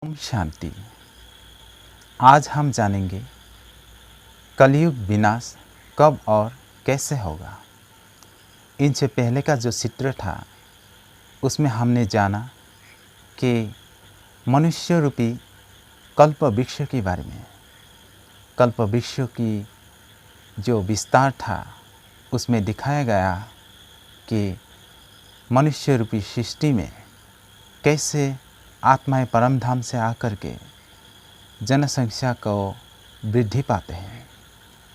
ओम शांति। आज हम जानेंगे कलयुग विनाश कब और कैसे होगा। इनसे पहले का जो चित्र था उसमें हमने जाना कि मनुष्य रूपी कल्प वृक्ष के बारे में। कल्प वृक्ष की जो विस्तार था उसमें दिखाया गया कि मनुष्य रूपी सृष्टि में कैसे आत्माएं परम धाम से आकर के जनसंख्या को वृद्धि पाते हैं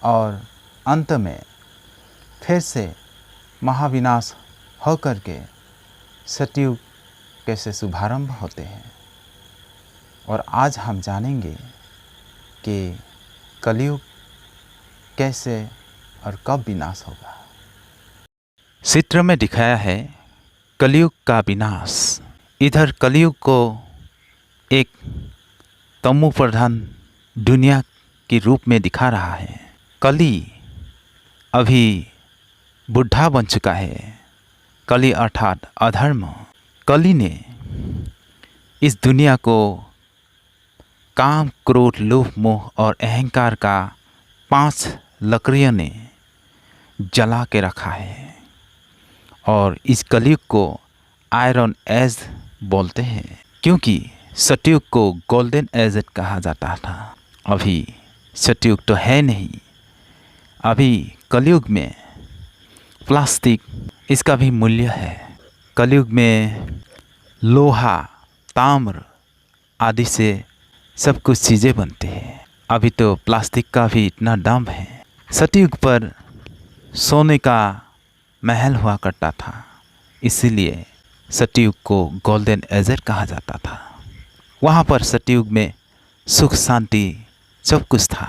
और अंत में फिर से महाविनाश हो करके सतयुग कैसे शुभारंभ होते हैं। और आज हम जानेंगे कि कलयुग कैसे और कब विनाश होगा। चित्र में दिखाया है कलयुग का विनाश। इधर कलयुग को एक तमु प्रधान दुनिया के रूप में दिखा रहा है। कली अभी बुढ़ा बन चुका है। कली अर्थात अधर्म। कली ने इस दुनिया को काम, क्रोध, लोभ, मोह और अहंकार का 5 लकड़ियों ने जला के रखा है और इस कलयुग को आयरन एज बोलते हैं, क्योंकि सतयुग को गोल्डन एज कहा जाता था। अभी सतयुग तो है नहीं। अभी कलयुग में प्लास्टिक इसका भी मूल्य है। कलयुग में लोहा, ताम्र आदि से सब कुछ चीज़ें बनते हैं। अभी तो प्लास्टिक का भी इतना दाम है। सतयुग पर सोने का महल हुआ करता था, इसीलिए सतयुग को गोल्डन एज कहा जाता था। वहाँ पर सतयुग में सुख शांति सब कुछ था।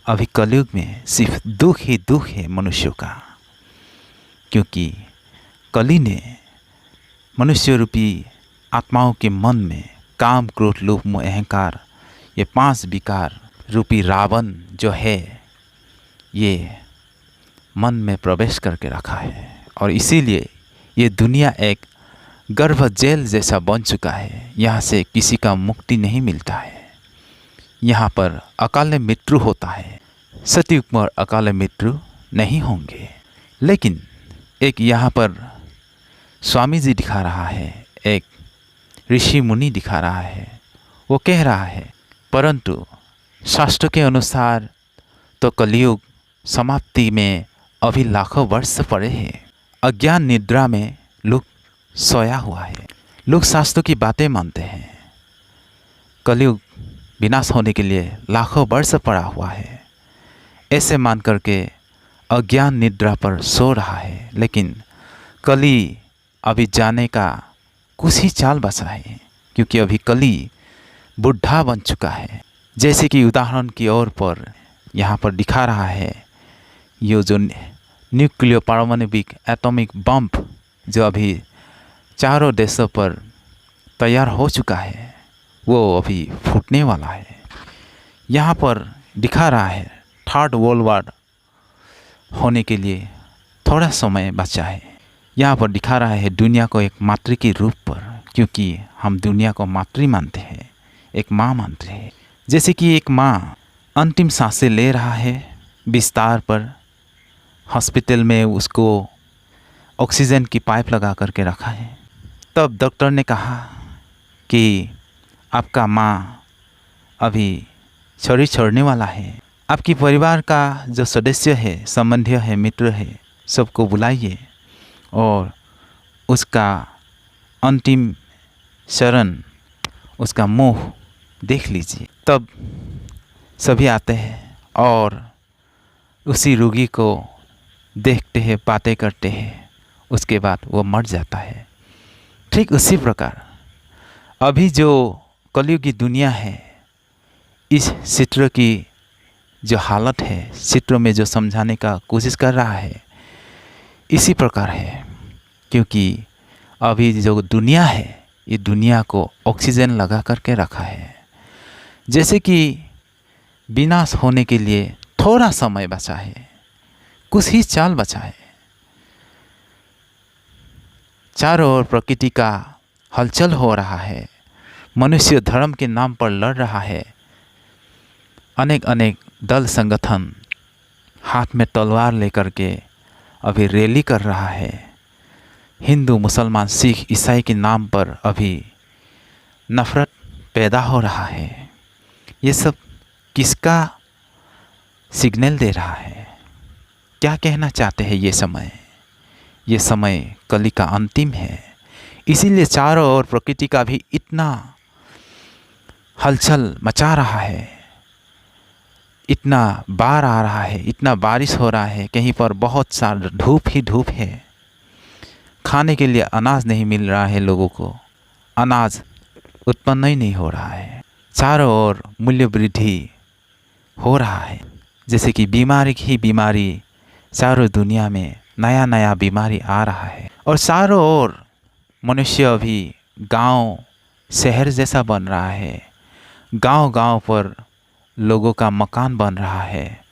अभी कलयुग में सिर्फ दुख ही दुख है मनुष्यों का, क्योंकि कली ने मनुष्य रूपी आत्माओं के मन में काम, क्रोध, लोभ, मोह, अहंकार ये 5 विकार रूपी रावण जो है ये मन में प्रवेश करके रखा है और इसीलिए ये दुनिया एक गर्भ जेल जैसा बन चुका है। यहाँ से किसी का मुक्ति नहीं मिलता है। यहाँ पर अकाल मृत्यु होता है। सतयुग पर अकाल मृत्यु नहीं होंगे। लेकिन एक यहाँ पर स्वामी जी दिखा रहा है, एक ऋषि मुनि दिखा रहा है। वो कह रहा है परंतु शास्त्र के अनुसार तो कलयुग समाप्ति में अभी लाखों वर्ष पड़े हैं। अज्ञान निद्रा में लोग सोया हुआ है। लोग शास्त्रों की बातें मानते हैं। कलयुग विनाश होने के लिए लाखों वर्ष पड़ा हुआ है, ऐसे मान करके अज्ञान निद्रा पर सो रहा है। लेकिन कली अभी जाने का कुछ ही चाल बचा है, क्योंकि अभी कली बुढ़ा बन चुका है। जैसे कि उदाहरण की ओर पर यहाँ पर दिखा रहा है, ये जो न्यूक्लियर पारमाणविक एटॉमिक बम जो अभी चारों देशों पर तैयार हो चुका है, वो अभी फूटने वाला है। यहाँ पर दिखा रहा है 3rd वर्ल्ड वॉर होने के लिए थोड़ा समय बचा है। यहाँ पर दिखा रहा है दुनिया को एक मातृ के रूप पर, क्योंकि हम दुनिया को मातृ मानते हैं, एक माँ मानते हैं। जैसे कि एक माँ अंतिम सांसें ले रहा है बिस्तार पर, हॉस्पिटल में उसको ऑक्सीजन की पाइप लगा करके रखा है। तब डॉक्टर ने कहा कि आपका माँ अभी शरीर छोड़ने वाला है। आपकी परिवार का जो सदस्य है, संबंधी है, मित्र है, सबको बुलाइए और उसका अंतिम शरण, उसका मुँह देख लीजिए। तब सभी आते हैं और उसी रोगी को देखते हैं, बातें करते हैं, उसके बाद वो मर जाता है। ठीक उसी प्रकार अभी जो कलयुग की दुनिया है, इस चित्र की जो हालत है, चित्र में जो समझाने का कोशिश कर रहा है, इसी प्रकार है। क्योंकि अभी जो दुनिया है, ये दुनिया को ऑक्सीजन लगा करके रखा है। जैसे कि विनाश होने के लिए थोड़ा समय बचा है, कुछ ही चाल बचा है। चारों ओर प्रकृति का हलचल हो रहा है। मनुष्य धर्म के नाम पर लड़ रहा है। अनेक अनेक दल संगठन हाथ में तलवार लेकर के अभी रैली कर रहा है। हिंदू, मुसलमान, सिख, ईसाई के नाम पर अभी नफरत पैदा हो रहा है। ये सब किसका सिग्नल दे रहा है? क्या कहना चाहते हैं ये समय? ये समय कली का अंतिम है। इसीलिए चारों ओर प्रकृति का भी इतना हलचल मचा रहा है, इतना बाढ़ आ रहा है, इतना बारिश हो रहा है, कहीं पर बहुत सारा धूप ही धूप है। खाने के लिए अनाज नहीं मिल रहा है, लोगों को अनाज उत्पन्न ही नहीं हो रहा है। चारों ओर मूल्य वृद्धि हो रहा है, जैसे कि बीमारी ही बीमारी, चारों दुनिया में नया नया बीमारी आ रहा है। और चारों ओर मनुष्य अभी गांव शहर जैसा बन रहा है। गांव गांव पर लोगों का मकान बन रहा है,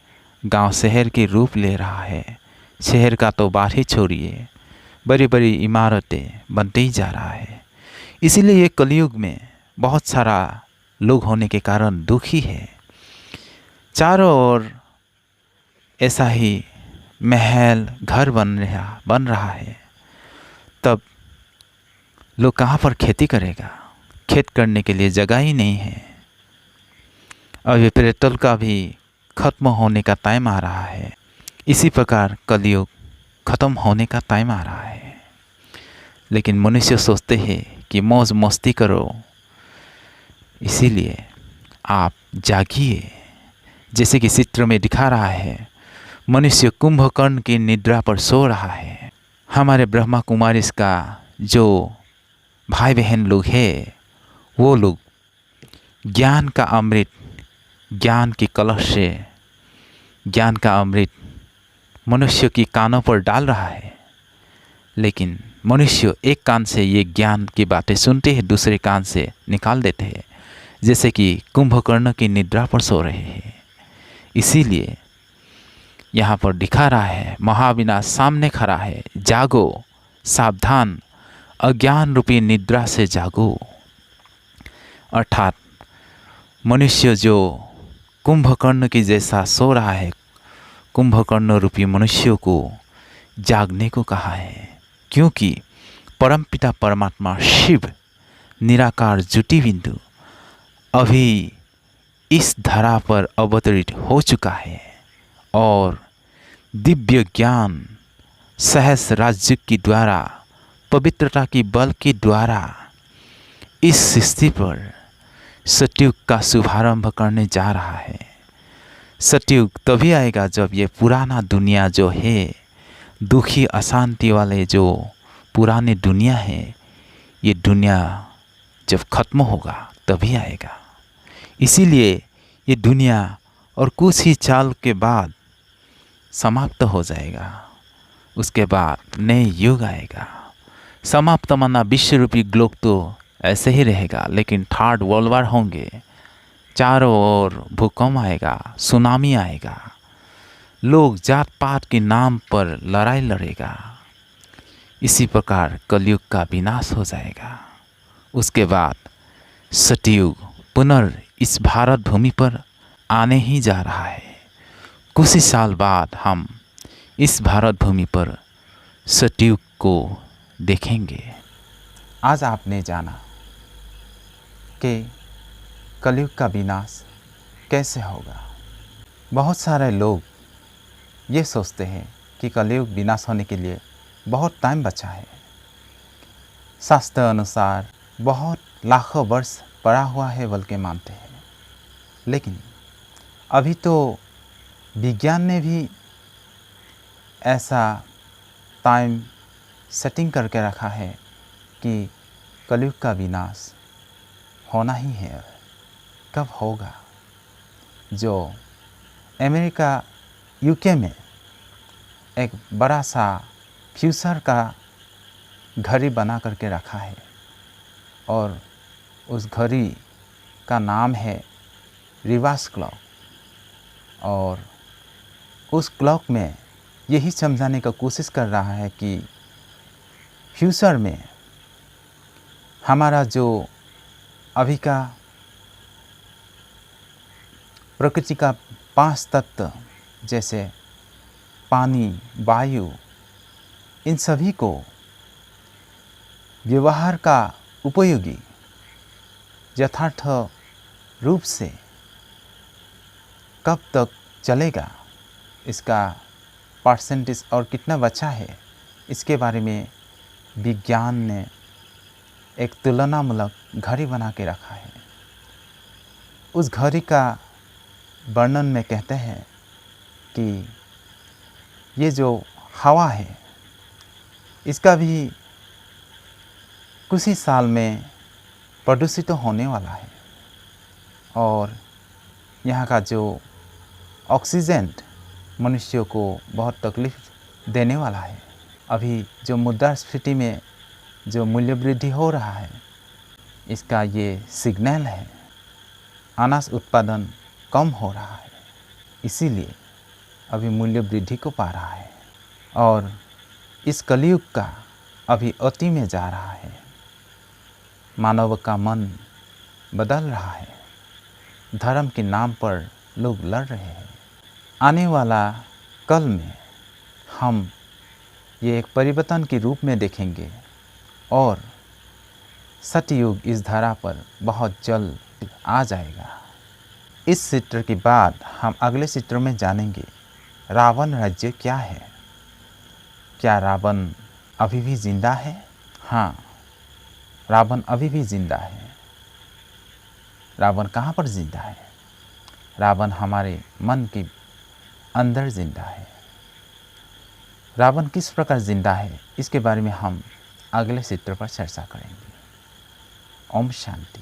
गांव शहर के रूप ले रहा है। शहर का तो बात ही छोड़िए, बड़ी बड़ी इमारतें बनते ही जा रहा है। इसीलिए ये कलयुग में बहुत सारा लोग होने के कारण दुखी है। चारों ओर ऐसा ही महल घर बन रहा है। तब लोग कहाँ पर खेती करेगा? खेत करने के लिए जगह ही नहीं है। अभी पेट्रोल का भी खत्म होने का टाइम आ रहा है। इसी प्रकार कलयुग खत्म होने का टाइम आ रहा है। लेकिन मनुष्य सोचते हैं कि मौज मस्ती करो, इसीलिए आप जागिए। जैसे कि चित्र में दिखा रहा है, मनुष्य कुंभकर्ण की निद्रा पर सो रहा है। हमारे ब्रह्मा कुमारी का जो भाई बहन लोग हैं, वो लोग ज्ञान का अमृत, ज्ञान की कलश से ज्ञान का अमृत मनुष्य की कानों पर डाल रहा है। लेकिन मनुष्य एक कान से ये ज्ञान की बातें सुनते हैं, दूसरे कान से निकाल देते हैं, जैसे कि कुंभकर्ण की निद्रा पर सो रहे हैं। इसीलिए यहाँ पर दिखा रहा है, महाविनाश सामने खड़ा है, जागो, सावधान, अज्ञान रूपी निद्रा से जागो। अर्थात मनुष्य जो कुंभकर्ण की जैसा सो रहा है, कुंभकर्ण रूपी मनुष्य को जागने को कहा है। क्योंकि परमपिता परमात्मा शिव निराकार ज्योति बिंदु अभी इस धरा पर अवतरित हो चुका है और दिव्य ज्ञान सहस्र राज्य के द्वारा, पवित्रता की बल के द्वारा इस सृष्टि पर सतयुग का शुभारंभ करने जा रहा है। सतयुग तभी आएगा जब ये पुराना दुनिया जो है, दुखी अशांति वाले जो पुरानी दुनिया है, ये दुनिया जब खत्म होगा तभी आएगा। इसीलिए ये दुनिया और कुछ ही साल के बाद समाप्त हो जाएगा। उसके बाद नए युग आएगा। समाप्त माना विश्व रूपी ग्लोब तो ऐसे ही रहेगा, लेकिन थर्ड वर्ल्ड वार होंगे, चारों ओर भूकंप आएगा, सुनामी आएगा, लोग जात पात के नाम पर लड़ाई लड़ेगा। इसी प्रकार कलयुग का विनाश हो जाएगा। उसके बाद सतयुग पुनर् इस भारत भूमि पर आने ही जा रहा है। कुछ ही साल बाद हम इस भारत भूमि पर सतयुग को देखेंगे। आज आपने जाना कि कलयुग का विनाश कैसे होगा। बहुत सारे लोग ये सोचते हैं कि कलयुग विनाश होने के लिए बहुत टाइम बचा है। शास्त्र अनुसार बहुत लाखों वर्ष पड़ा हुआ है बोल के मानते हैं। लेकिन अभी तो विज्ञान ने भी ऐसा टाइम सेटिंग करके रखा है कि कलयुग का विनाश होना ही है। कब होगा? जो अमेरिका यूके में एक बड़ा सा फ्यूचर का घड़ी बना करके रखा है और उस घड़ी का नाम है रिवर्स क्लॉक। और उस क्लॉक में यही समझाने का कोशिश कर रहा है कि फ्यूचर में हमारा जो अभी का प्रकृति का 5 तत्व जैसे पानी, वायु, इन सभी को व्यवहार का उपयोगी यथार्थ रूप से कब तक चलेगा, इसका परसेंटेज और कितना बचा है, इसके बारे में विज्ञान ने एक तुलनामूलक घड़ी बना के रखा है। उस घड़ी का वर्णन में कहते हैं कि ये जो हवा है इसका भी कुछ ही साल में प्रदूषित तो होने वाला है, और यहाँ का जो ऑक्सीजन मनुष्यों को बहुत तकलीफ देने वाला है। अभी जो मुद्रास्फीति में जो मूल्य वृद्धि हो रहा है, इसका ये सिग्नल है। अनाज उत्पादन कम हो रहा है, इसीलिए अभी मूल्य वृद्धि को पा रहा है, और इस कलयुग का अभी अति में जा रहा है। मानव का मन बदल रहा है, धर्म के नाम पर लोग लड़ रहे हैं। आने वाला कल में हम ये एक परिवर्तन के रूप में देखेंगे, और सतयुग इस धरा पर बहुत जल्द आ जाएगा। इस चित्र के बाद हम अगले चित्र में जानेंगे रावण राज्य क्या है। क्या रावण अभी भी जिंदा है? हाँ, रावण अभी भी जिंदा है। रावण कहाँ पर जिंदा है? रावण हमारे मन के अंदर जिंदा है। रावण किस प्रकार जिंदा है, इसके बारे में हम अगले चित्र पर चर्चा करेंगे। ओम शांति।